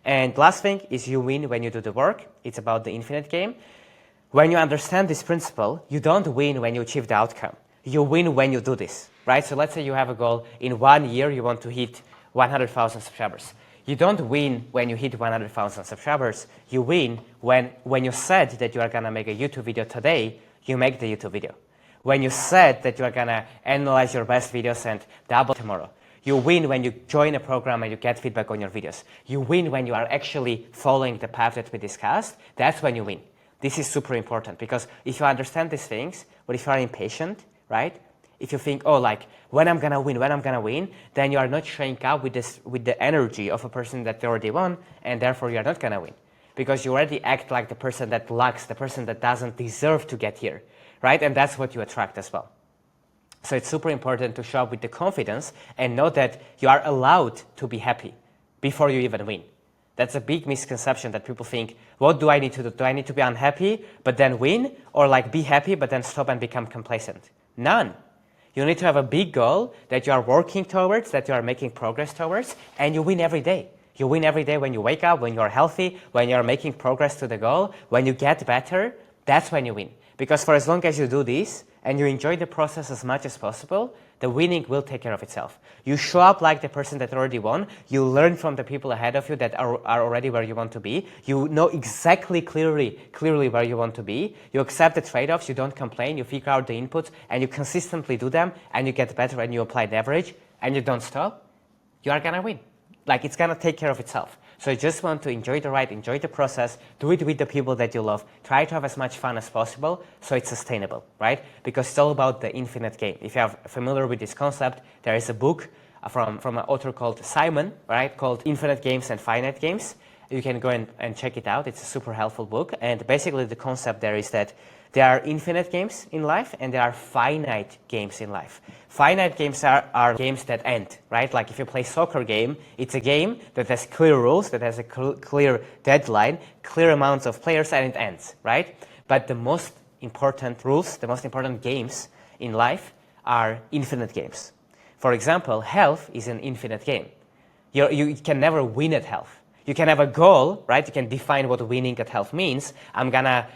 And last thing is you win when you do the work. It's about the infinite game. When you understand this principle, you don't win when you achieve the outcome. You win when you do this, right? So let's say you have a goal. In 1 year, you want to hit 100,000 subscribers. You don't win when you hit 100,000 subscribers. You win when you said that you are going to make a YouTube video today, you make the YouTube video. When you said that you are going to analyze your best videos and double tomorrow. You win when you join a program and you get feedback on your videos. You win when you are actually following the path that we discussed. That's when you win. This is super important because if you understand these things, but if you are impatient, right? If you think, oh, like, when I'm going to win, then you are not showing up with the energy of a person that already won, and therefore you are not going to win. Because you already act like the person that lacks, the person that doesn't deserve to get here, right? And that's what you attract as well. So it's super important to show up with the confidence and know that you are allowed to be happy before you even win. That's a big misconception that people think, what do I need to do? Do I need to be unhappy but then win? Or like be happy but then stop and become complacent? None. You need to have a big goal that you are working towards, that you are making progress towards, and you win every day. You win every day when you wake up, when you are healthy, when you are making progress to the goal, when you get better, that's when you win. Because for as long as you do this, and you enjoy the process as much as possible, the winning will take care of itself. You show up like the person that already won. You learn from the people ahead of you that are already where you want to be. You know exactly clearly where you want to be. You accept the trade-offs. You don't complain. You figure out the inputs, and you consistently do them, and you get better, and you apply leverage, and you don't stop. You are going to win. Like, it's going to take care of itself. So you just want to enjoy the ride, enjoy the process, do it with the people that you love, try to have as much fun as possible so it's sustainable, right? Because it's all about the infinite game. If you are familiar with this concept, there is a book from an author called Simon, right, called Infinite Games and Finite Games. You can go and check it out. It's a super helpful book. And basically the concept there is that there are infinite games in life and there are finite games in life. Finite games are games that end, right? Like if you play soccer game, it's a game that has clear rules, that has a clear deadline, clear amounts of players, and it ends, right? But the most important rules, the most important games in life are infinite games. For example, health is an infinite game. You can never win at health. You can have a goal, right? You can define what winning at health means. I'm gonna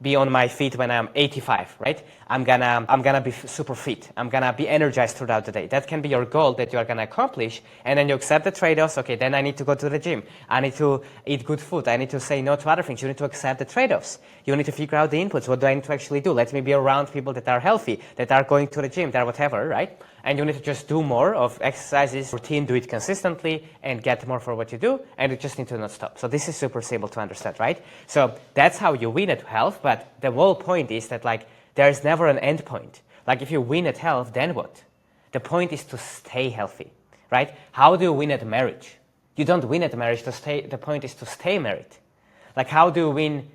be on my feet when I'm 85, right? I'm gonna be super fit. I'm gonna be energized throughout the day. That can be your goal that you are gonna accomplish, and then you accept the trade-offs. Okay, then I need to go to the gym. I need to eat good food. I need to say no to other things. You need to accept the trade-offs. You need to figure out the inputs. What do I need to actually do? Let me be around people that are healthy, that are going to the gym, that are whatever, right? And you need to just do more of exercises, routine, do it consistently, and get more for what you do, and you just need to not stop. So this is super simple to understand, right? So that's how you win at health, but the whole point is that, like, there is never an end point. Like, if you win at health, then what? The point is to stay healthy, right? How do you win at marriage? You don't win at marriage to stay, the point is to stay married. Like, how do you win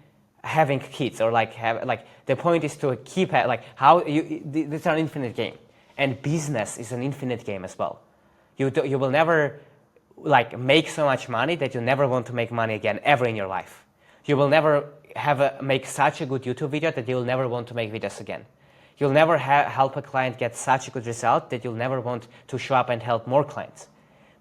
having kids? Or the point is to keep, this is an infinite game. And business is an infinite game as well. You will never make so much money that you never want to make money again ever in your life. You will never make such a good YouTube video that you'll never want to make videos again. You'll never help a client get such a good result that you'll never want to show up and help more clients.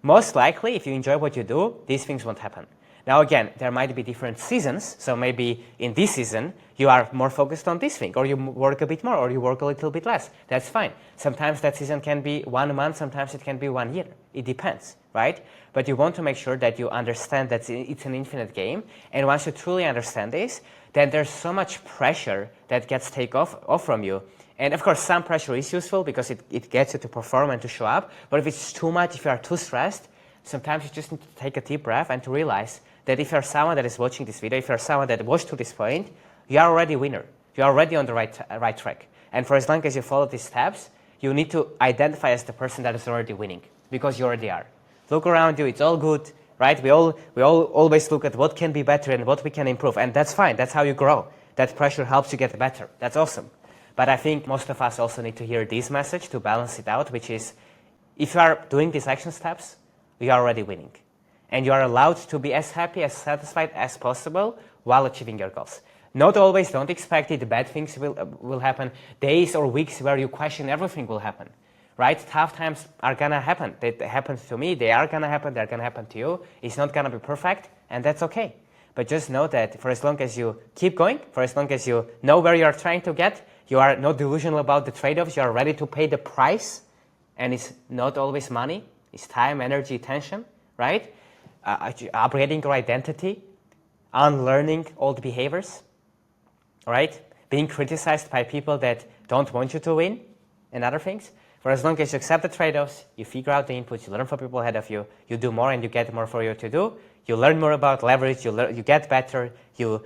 Most likely, if you enjoy what you do, these things won't happen. Now again, there might be different seasons, so maybe in this season you are more focused on this thing, or you work a bit more, or you work a little bit less. That's fine. Sometimes that season can be 1 month, sometimes it can be 1 year. It depends, right? But you want to make sure that you understand that it's an infinite game, and once you truly understand this, then there's so much pressure that gets taken off from you. And of course, some pressure is useful because it gets you to perform and to show up, but if it's too much, if you are too stressed, sometimes you just need to take a deep breath and to realize that if you're someone that is watching this video, if you're someone that watched to this point, you are already a winner. You're already on the right track. And for as long as you follow these steps, you need to identify as the person that is already winning, because you already are. Look around you, it's all good, right? We all always look at what can be better and what we can improve, and that's fine. That's how you grow. That pressure helps you get better. That's awesome. But I think most of us also need to hear this message to balance it out, which is, if you are doing these action steps, you are already winning. And you are allowed to be as happy, as satisfied as possible while achieving your goals. Not always, don't expect it, bad things will happen. Days or weeks where you question everything will happen. right? Tough times are gonna happen. They happened to me, they are gonna happen, they're gonna happen to you. It's not gonna be perfect, and that's okay. But just know that for as long as you keep going, for as long as you know where you are trying to get, you are not delusional about the trade-offs, you are ready to pay the price, and it's not always money, it's time, energy, attention, right? Upgrading your identity, unlearning old behaviors, right? Being criticized by people that don't want you to win, and other things. For as long as you accept the trade-offs, you figure out the inputs, you learn from people ahead of you, you do more and you get more for you to do, you learn more about leverage, you get better, you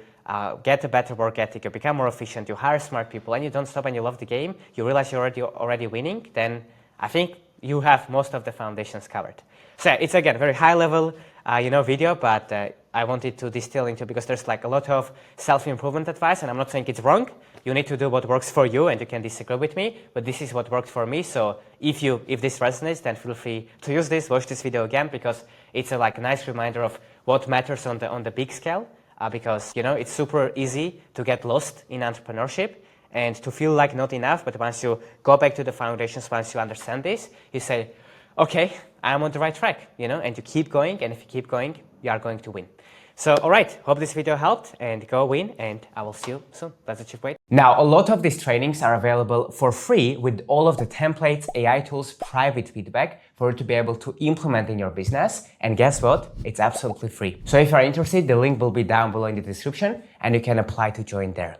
get a better work ethic, you become more efficient, you hire smart people, and you don't stop and you love the game, you realize you're already winning, then I think you have most of the foundations covered. So it's again a very high level video, but I wanted to distill into, because there's like a lot of self-improvement advice, and I'm not saying it's wrong. You need to do what works for you, and you can disagree with me, but this is what worked for me. So if this resonates, then feel free to use this, watch this video again, because it's a nice reminder of what matters on the big scale. Because it's super easy to get lost in entrepreneurship and to feel like not enough. But once you go back to the foundations, once you understand this, you say, okay, I'm on the right track, and you keep going. And if you keep going, you are going to win. So, all right, hope this video helped, and go win, and I will see you soon. That's Achieve Weight. Now, a lot of these trainings are available for free with all of the templates, AI tools, private feedback for you to be able to implement in your business. And guess what? It's absolutely free. So if you're interested, the link will be down below in the description, and you can apply to join there.